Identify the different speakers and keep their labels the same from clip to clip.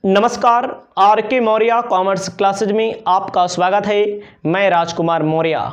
Speaker 1: नमस्कार, आर के Maurya commerce classes में आपका स्वागत है। मैं राजकुमार मौर्य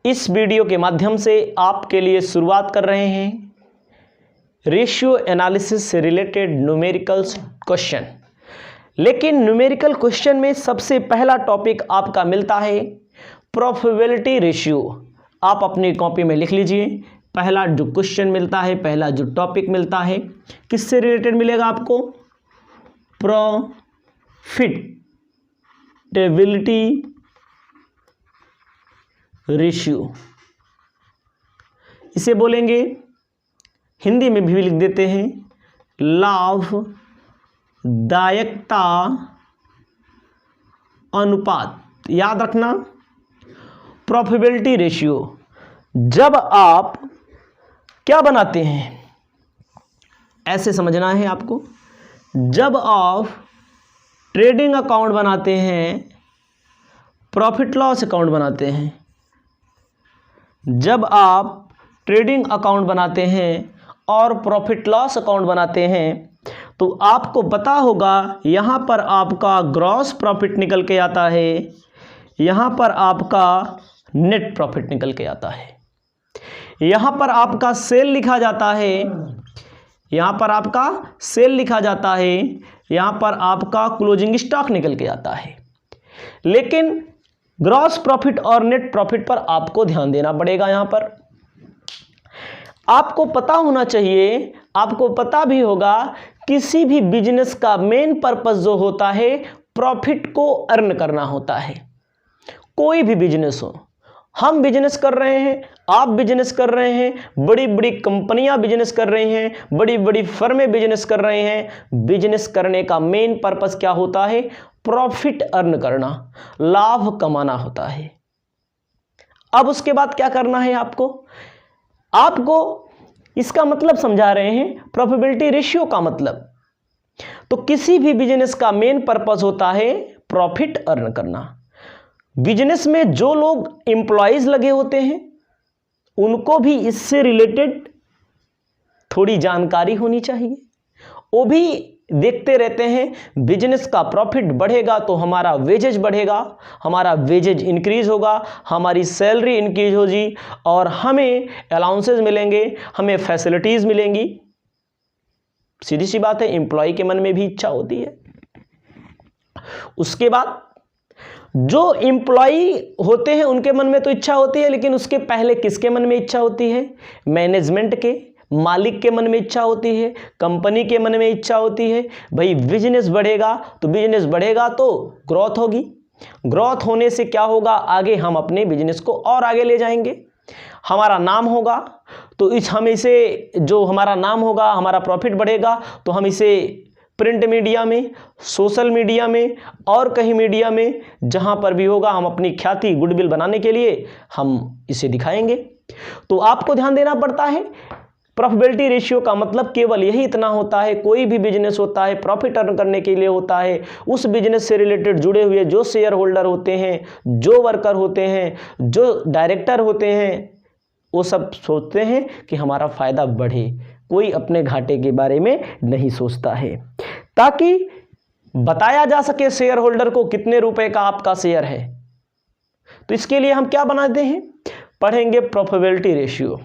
Speaker 1: इस वीडियो के माध्यम से आपके लिए शुरुआत कर रहे हैं रेशियो एनालिसिस से रिलेटेड न्यूमेरिकल क्वेश्चन। लेकिन न्यूमेरिकल क्वेश्चन में सबसे पहला टॉपिक आपका मिलता है प्रोबेबिलिटी रेशियो। आप अपनी कॉपी में लिख लीजिए, पहला जो क्वेश्चन मिलता है, पहला जो टॉपिक मिलता है, किससे रिलेटेड मिलेगा आपको? प्रॉफिटेबिलिटी रेशियो, इसे बोलेंगे, हिंदी में भी लिख देते हैं लाभदायकता अनुपात। याद रखना, प्रॉफिटेबिलिटी रेशियो जब आप क्या बनाते हैं, ऐसे समझना है आपको। जब आप ट्रेडिंग अकाउंट बनाते हैं, प्रॉफिट लॉस अकाउंट बनाते हैं, जब आप ट्रेडिंग अकाउंट बनाते हैं और प्रॉफिट लॉस अकाउंट बनाते हैं, तो आपको पता होगा यहाँ पर आपका ग्रॉस प्रॉफिट निकल के आता है, यहाँ पर आपका नेट प्रॉफिट निकल के आता है, यहाँ पर आपका सेल लिखा जाता है, यहाँ पर आपका सेल लिखा जाता है, यहाँ पर आपका क्लोजिंग स्टॉक निकल के आता है। लेकिन ग्रॉस प्रॉफिट और नेट प्रॉफिट पर आपको ध्यान देना पड़ेगा। यहाँ पर आपको पता होना चाहिए, आपको पता भी होगा, किसी भी बिजनेस का मेन पर्पस जो होता है प्रॉफिट को अर्न करना होता है। कोई भी बिजनेस हो, हम बिजनेस कर रहे हैं, आप बिजनेस कर रहे हैं, बड़ी बड़ी कंपनियां बिजनेस कर रही हैं, बड़ी बड़ी फर्में बिजनेस कर रहे हैं। बिजनेस करने का मेन पर्पस क्या होता है? प्रॉफिट अर्न करना, लाभ कमाना होता है। अब उसके बाद क्या करना है आपको इसका मतलब समझा रहे हैं, प्रॉफिटेबिलिटी रेशियो का मतलब। तो किसी भी बिजनेस का मेन पर्पस होता है प्रॉफिट अर्न करना। बिजनेस में जो लोग एम्प्लॉयज लगे होते हैं, उनको भी इससे रिलेटेड थोड़ी जानकारी होनी चाहिए। वो भी देखते रहते हैं, बिजनेस का प्रॉफिट बढ़ेगा तो हमारा वेजेज बढ़ेगा, हमारा वेजेज इंक्रीज होगा, हमारी सैलरी इंक्रीज होगी और हमें अलाउंसेस मिलेंगे, हमें फैसिलिटीज मिलेंगी। सीधी सी बात है, एम्प्लॉय के मन में भी इच्छा होती है। उसके बाद जो एम्प्लॉई होते हैं उनके मन में तो इच्छा होती है, लेकिन उसके पहले किसके मन में इच्छा होती है? मैनेजमेंट के, मालिक के मन में इच्छा होती है, कंपनी के मन में इच्छा होती है। भाई बिजनेस बढ़ेगा तो ग्रोथ होगी, ग्रोथ होने से क्या होगा? आगे हम अपने बिजनेस को और आगे ले जाएंगे, हमारा नाम होगा। तो हम इसे, जो हमारा नाम होगा, हमारा प्रॉफिट बढ़ेगा, तो हम इसे प्रिंट मीडिया में, सोशल मीडिया में और कहीं मीडिया में, जहां पर भी होगा, हम अपनी ख्याति, गुडविल बनाने के लिए हम इसे दिखाएंगे। तो आपको ध्यान देना पड़ता है। प्रॉफिटेबिलिटी रेशियो का मतलब केवल यही इतना होता है, कोई भी बिजनेस होता है प्रॉफिट अर्न करने के लिए होता है। उस बिजनेस से रिलेटेड जुड़े हुए जो शेयर होल्डर होते हैं, जो वर्कर होते हैं, जो डायरेक्टर होते हैं, वो सब सोचते हैं कि हमारा फायदा बढ़े। कोई अपने घाटे के बारे में नहीं सोचता है, ताकि बताया जा सके शेयर होल्डर को कितने रुपए का आपका शेयर है। तो इसके लिए हम क्या बनाते हैं? पढ़ेंगे प्रॉफिटेबिलिटी रेशियो।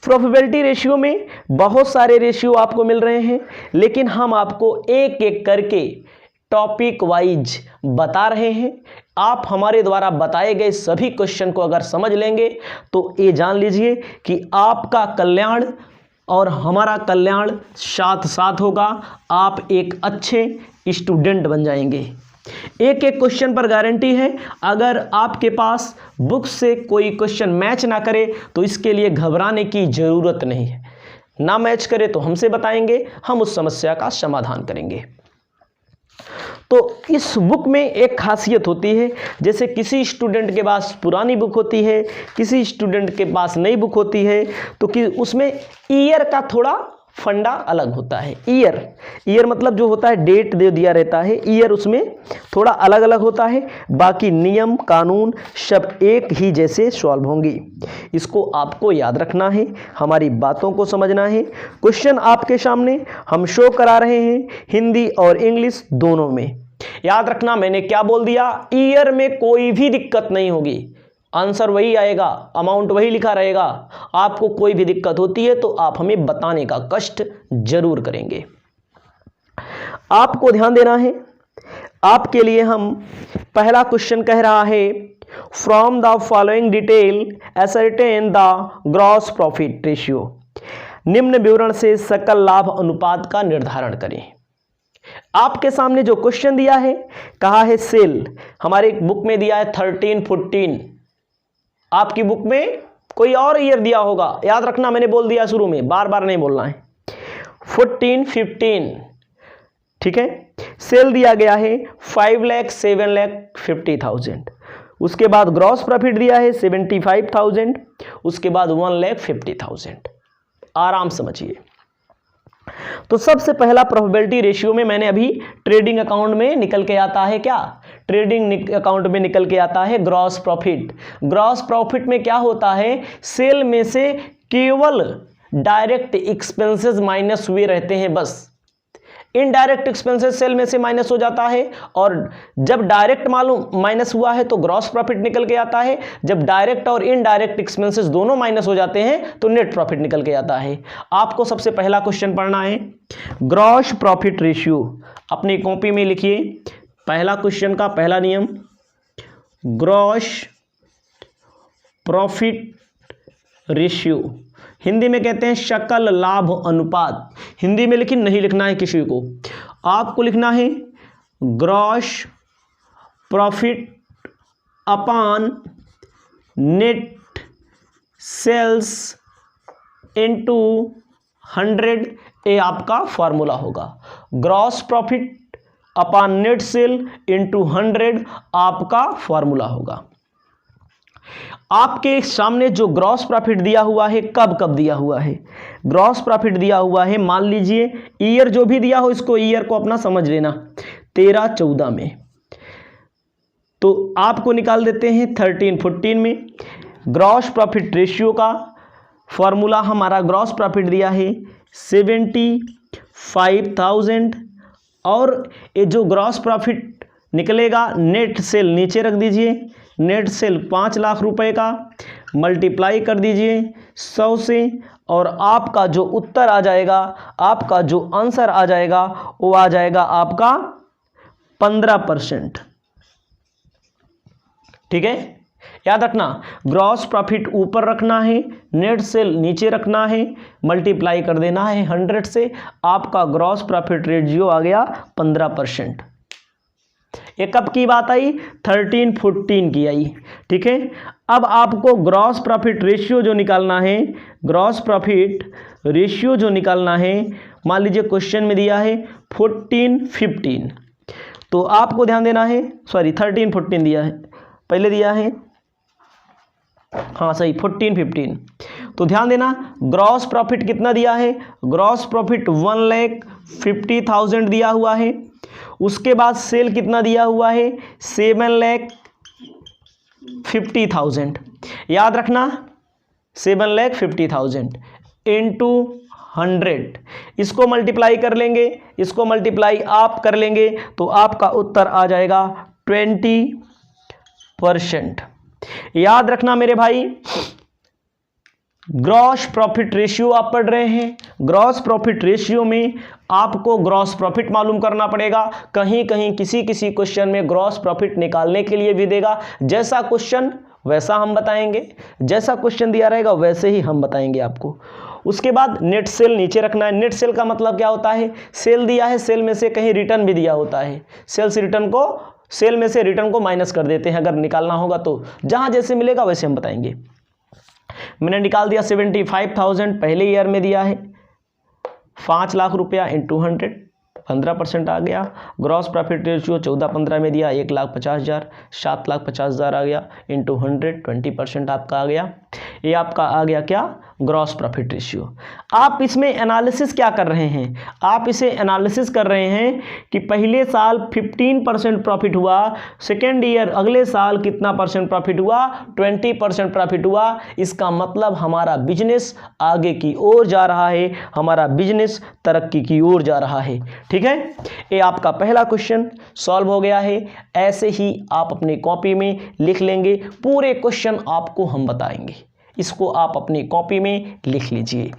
Speaker 1: प्रॉफिटेबिलिटी रेशियो में बहुत सारे रेशियो आपको मिल रहे हैं, लेकिन हम आपको एक एक करके टॉपिक वाइज बता रहे हैं। आप हमारे द्वारा बताए गए सभी क्वेश्चन को अगर समझ लेंगे तो ये जान लीजिए कि आपका कल्याण और हमारा कल्याण साथ साथ होगा। आप एक अच्छे स्टूडेंट बन जाएंगे। एक एक क्वेश्चन पर गारंटी है। अगर आपके पास बुक से कोई क्वेश्चन मैच ना करे तो इसके लिए घबराने की ज़रूरत नहीं है। ना मैच करे तो हमसे बताएंगे, हम उस समस्या का समाधान करेंगे। तो इस बुक में एक खासियत होती है, जैसे किसी स्टूडेंट के पास पुरानी बुक होती है, किसी स्टूडेंट के पास नई बुक होती है, तो कि उसमें ईयर का थोड़ा फंडा अलग होता है। ईयर मतलब जो होता है डेट दे दिया रहता है, ईयर उसमें थोड़ा अलग अलग होता है, बाकी नियम कानून सब एक ही जैसे सॉल्व होंगी। इसको आपको याद रखना है, हमारी बातों को समझना है। क्वेश्चन आपके सामने हम शो करा रहे हैं हिंदी और इंग्लिश दोनों में। याद रखना मैंने क्या बोल दिया, ईयर में कोई भी दिक्कत नहीं होगी, आंसर वही आएगा, अमाउंट वही लिखा रहेगा। आपको कोई भी दिक्कत होती है तो आप हमें बताने का कष्ट जरूर करेंगे। आपको ध्यान देना है, आपके लिए हम पहला क्वेश्चन कह रहा है from the following detail ascertain the gross profit ratio. निम्न विवरण से सकल लाभ अनुपात का निर्धारण करें। आपके सामने जो क्वेश्चन दिया है, कहा है सेल, हमारे बुक में दिया है 13-14, आपकी बुक में कोई और ईयर दिया होगा, याद रखना मैंने बोल दिया शुरू में, बार बार नहीं बोलना है। 14-15, ठीक है। सेल दिया गया है 5,07,50,000, उसके बाद ग्रॉस प्रॉफिट दिया है 75,000, उसके बाद 1,50,000। आराम समझिए। तो सबसे पहला प्रोबेबिलिटी रेशियो में मैंने अभी ट्रेडिंग अकाउंट में निकल के आता है क्या, ट्रेडिंग अकाउंट में निकल के आता है ग्रॉस प्रॉफिट। ग्रॉस प्रॉफिट में क्या होता है, सेल में से केवल डायरेक्ट एक्सपेंसेस माइनस हुए रहते हैं, बस इनडायरेक्ट एक्सपेंसेस सेल में से माइनस हो जाता है, और जब डायरेक्ट मालूम माइनस हुआ है तो ग्रॉस प्रॉफिट निकल के आता है। जब डायरेक्ट और इनडायरेक्ट एक्सपेंसेस दोनों माइनस हो जाते हैं तो नेट प्रॉफिट निकल के आता है। आपको सबसे पहला क्वेश्चन पढ़ना है ग्रॉस प्रॉफिट रेशियो, अपनी कॉपी में लिखिए। पहला क्वेश्चन का पहला नियम, ग्रॉस प्रॉफिट रेशियो, हिंदी में कहते हैं सकल लाभ अनुपात। हिंदी में लेकिन नहीं लिखना है किसी को, आपको लिखना है gross profit upon net sales into 100, ये आपका फॉर्मूला होगा। Gross profit upon net sale into 100 आपका फॉर्मूला होगा। आपके सामने जो ग्रॉस प्रॉफिट दिया हुआ है, कब कब दिया हुआ है, ग्रॉस प्रॉफिट दिया हुआ है, मान लीजिए ईयर जो भी दिया हो, इसको ईयर को अपना समझ लेना, 13-14 में, तो आपको निकाल देते हैं 13-14 में। ग्रॉस प्रॉफिट रेशियो का फॉर्मूला हमारा, ग्रॉस प्रॉफिट दिया है 75,000, और ये जो ग्रॉस प्रॉफिट निकलेगा, नेट सेल नीचे रख दीजिए, नेट सेल 5 लाख रुपए का, मल्टीप्लाई कर दीजिए 100 से, और आपका जो उत्तर आ जाएगा, आपका जो आंसर आ जाएगा, वो आ जाएगा आपका 15%। ठीक है, याद रखना, ग्रॉस प्रॉफिट ऊपर रखना है, नेट सेल नीचे रखना है, मल्टीप्लाई कर देना है 100 से, आपका ग्रॉस प्रॉफिट रेशियो आ गया 15%। ये कब की बात आई, 13-14 की आई। ठीक है, अब आपको ग्रॉस प्रॉफिट रेशियो जो निकालना है, ग्रॉस प्रॉफिट रेशियो जो निकालना है, मान लीजिए क्वेश्चन में दिया है 14-15, तो आपको ध्यान देना है, सॉरी 13-14 दिया है, पहले दिया है, हाँ सही 14-15, तो ध्यान देना ग्रॉस प्रॉफिट कितना दिया है, ग्रॉस प्रॉफिट 1,50,000 दिया हुआ है। उसके बाद सेल कितना दिया हुआ है, 7,50,000। याद रखना 7,50,000 इंटू 100, इसको मल्टीप्लाई कर लेंगे, इसको मल्टीप्लाई आप कर लेंगे तो आपका उत्तर आ जाएगा 20%। याद रखना मेरे भाई, ग्रॉस प्रॉफिट रेशियो आप पढ़ रहे हैं, ग्रॉस प्रॉफिट रेशियो में आपको ग्रॉस प्रॉफिट मालूम करना पड़ेगा। कहीं कहीं किसी किसी क्वेश्चन में ग्रॉस प्रॉफिट निकालने के लिए भी देगा, जैसा क्वेश्चन वैसा हम बताएंगे, जैसा क्वेश्चन दिया रहेगा वैसे ही हम बताएंगे आपको। उसके बाद नेट सेल नीचे रखना है। नेट सेल का मतलब क्या होता है, सेल दिया है, सेल में से कहीं रिटर्न भी दिया होता है, सेल में से रिटर्न को माइनस कर देते हैं, अगर निकालना होगा तो जहां जैसे मिलेगा वैसे हम बताएंगे। मैंने निकाल दिया 75,000 पहले ईयर में दिया है, 5 लाख रुपया इंटू 100, 15% आ गया। ग्रॉस प्रॉफिट रेशियो 14-15 में दिया 1,50,000, 7,50,000 आ गया इंटू 100, 20% आपका आ गया। ये आपका आ गया क्या, ग्रॉस प्रॉफिट रेशियो। आप इसमें एनालिसिस क्या कर रहे हैं, आप इसे एनालिसिस कर रहे हैं कि पहले साल 15% प्रॉफिट हुआ, सेकेंड ईयर अगले साल कितना परसेंट प्रॉफिट हुआ, 20% प्रॉफिट हुआ। इसका मतलब हमारा बिजनेस आगे की ओर जा रहा है, हमारा बिजनेस तरक्की की ओर जा रहा है। ठीक है, ये आपका पहला क्वेश्चन सॉल्व हो गया है। ऐसे ही आप अपनी कॉपी में लिख लेंगे, पूरे क्वेश्चन आपको हम बताएंगे, इसको आप अपनी कॉपी में लिख लीजिए।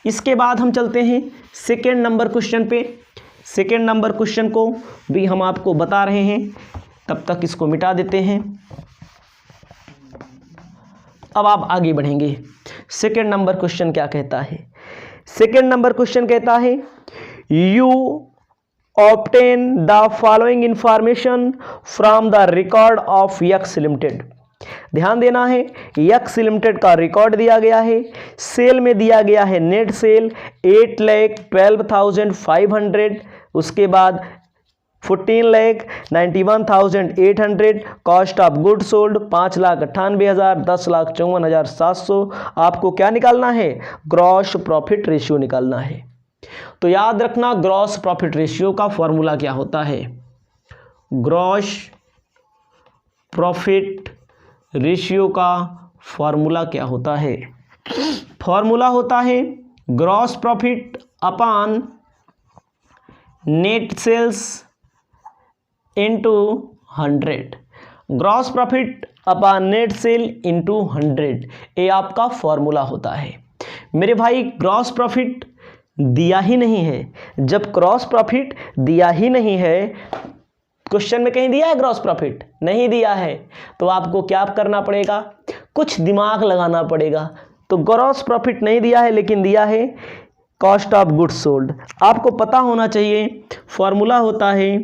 Speaker 1: इसके बाद हम चलते हैं सेकेंड नंबर क्वेश्चन पे। सेकेंड नंबर क्वेश्चन को भी हम आपको बता रहे हैं, तब तक इसको मिटा देते हैं। अब आप आगे बढ़ेंगे। सेकेंड नंबर क्वेश्चन क्या कहता है, सेकेंड नंबर क्वेश्चन कहता है you obtain the following information from the record of x limited. ध्यान देना है, यक्स लिमिटेड का रिकॉर्ड दिया गया है, सेल में दिया गया है नेट सेल 8,12,500, उसके बाद 14,91,800, कॉस्ट ऑफ गुड सोल्ड 5,98,000, 10,54,700। आपको क्या निकालना है, ग्रॉस प्रॉफिट रेशियो निकालना है। तो याद रखना ग्रॉस प्रॉफिट रेशियो का फॉर्मूला क्या होता है, ग्रॉस प्रॉफिट रेशियो का फॉर्मूला क्या होता है, फॉर्मूला होता है gross profit upon net sales into 100, gross profit upon net sale into 100, ये आपका फॉर्मूला होता है। मेरे भाई ग्रॉस प्रॉफिट दिया ही नहीं है, जब ग्रॉस प्रॉफिट दिया ही नहीं है, क्वेश्चन में कहीं दिया है ग्रॉस प्रॉफिट, नहीं दिया है, तो आपको क्या करना पड़ेगा, कुछ दिमाग लगाना पड़ेगा। तो ग्रॉस प्रॉफिट नहीं दिया है लेकिन दिया है कॉस्ट ऑफ गुड्स सोल्ड। आपको पता होना चाहिए फॉर्मूला होता है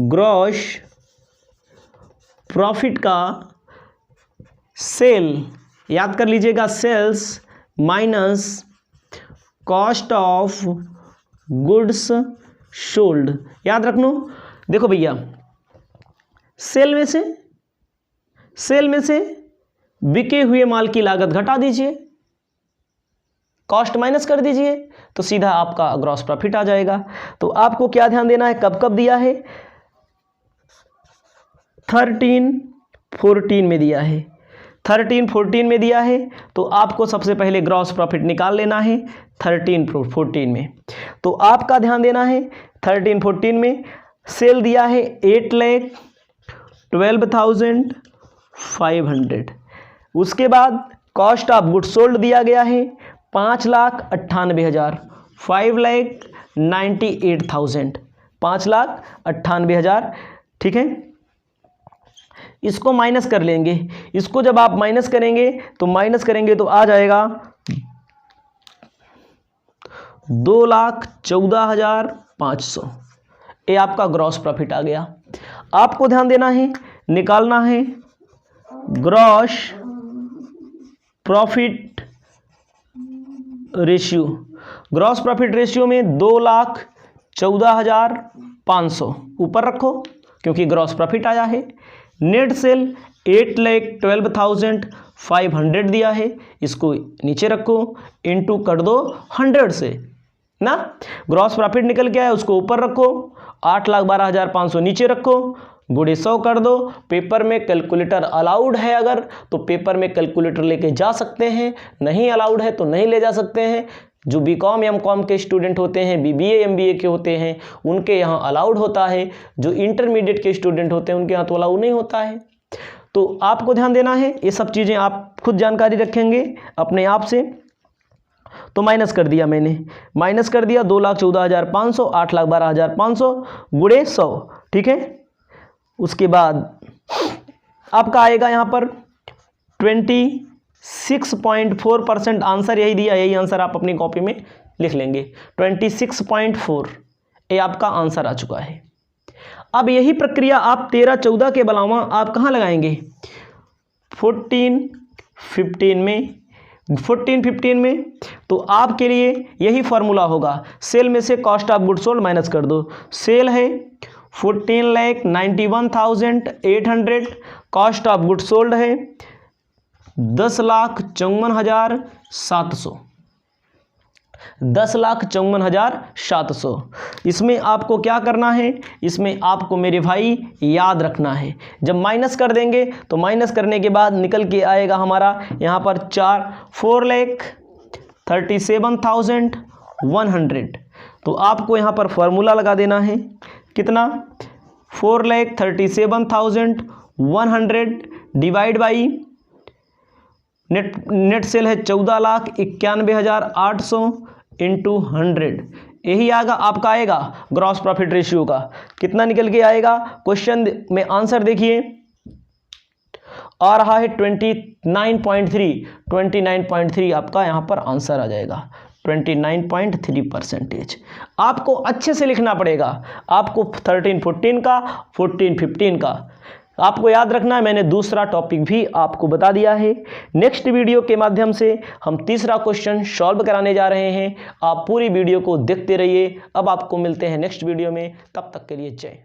Speaker 1: ग्रॉस प्रॉफिट का सेल, याद कर लीजिएगा, sales minus cost of goods sold. याद रखना, देखो भैया, सेल में से बिके हुए माल की लागत घटा दीजिए, कॉस्ट माइनस कर दीजिए, तो सीधा आपका ग्रॉस प्रॉफिट आ जाएगा। तो आपको क्या ध्यान देना है, कब कब दिया है, 13-14 में दिया है, 13-14 में दिया है, तो आपको सबसे पहले ग्रॉस प्रॉफिट निकाल लेना है 13-14 में। तो आपका ध्यान देना है 13-14 में सेल दिया है 8,12,500, उसके बाद कॉस्ट ऑफ गुड सोल्ड दिया गया है 5,98,000, 5,98,000, 5,98,000। ठीक है, इसको माइनस कर लेंगे, इसको जब आप माइनस करेंगे तो आ जाएगा 2,14,500, ये आपका ग्रॉस प्रॉफिट आ गया। आपको ध्यान देना है, निकालना है gross profit ratio. Gross profit ratio में 2,14,500 ऊपर रखो क्योंकि ग्रॉस प्रॉफिट आया है, नेट सेल 8,12,500 दिया है, इसको नीचे रखो, इनटू कर दो 100 से ना, ग्रॉस प्रॉफिट निकल के आया उसको ऊपर रखो, 8,12,500 नीचे रखो, गुणे 100 कर दो। पेपर में कैलकुलेटर अलाउड है अगर तो पेपर में कैलकुलेटर लेके जा सकते हैं, नहीं अलाउड है तो नहीं ले जा सकते हैं। जो बीकॉम एमकॉम के स्टूडेंट होते हैं, बीबीए एमबीए के होते हैं, उनके यहाँ अलाउड होता है, जो इंटरमीडिएट के स्टूडेंट होते हैं उनके यहाँ तो अलाउड नहीं होता है। तो आपको ध्यान देना है, ये सब चीज़ें आप खुद जानकारी रखेंगे अपने आप से। तो माइनस कर दिया मैंने, माइनस कर दिया 2,14,500, 8,12,500 गुणे 100। ठीक है, उसके बाद आपका आएगा यहाँ पर 26.4%। आंसर यही दिया, यही आंसर आप अपनी कॉपी में लिख लेंगे, 26.4 ये आपका आंसर आ चुका है। अब यही प्रक्रिया आप 13-14 के अलावा आप कहाँ लगाएंगे, 14-15 में। तो आपके लिए यही फॉर्मूला होगा, सेल में से cost of goods sold minus कर दो। सेल है 14,91,800, कॉस्ट ऑफ गुड्स सोल्ड है 10,54,700, 700, 10,54,700। इसमें आपको क्या करना है, इसमें आपको मेरे भाई याद रखना है, जब माइनस कर देंगे तो माइनस करने के बाद निकल के आएगा हमारा यहाँ पर 4,37,100। तो आपको यहाँ पर फॉर्मूला लगा देना है, कितना, 4,37,100 डिवाइड बाई नेट सेल है 14,91,800 इंटू 100। यही आपका आएगा ग्रॉस प्रॉफिट रेशियो का। कितना निकल के आएगा, क्वेश्चन में आंसर देखिए आ रहा है 29.3 आपका यहाँ पर आंसर आ जाएगा 29.3%। आपको अच्छे से लिखना पड़ेगा, आपको 13-14 का 14-15 का आपको याद रखना है। मैंने दूसरा टॉपिक भी आपको बता दिया है। नेक्स्ट वीडियो के माध्यम से हम तीसरा क्वेश्चन सॉल्व कराने जा रहे हैं। आप पूरी वीडियो को देखते रहिए। अब आपको मिलते हैं नेक्स्ट वीडियो में, तब तक के लिए जय।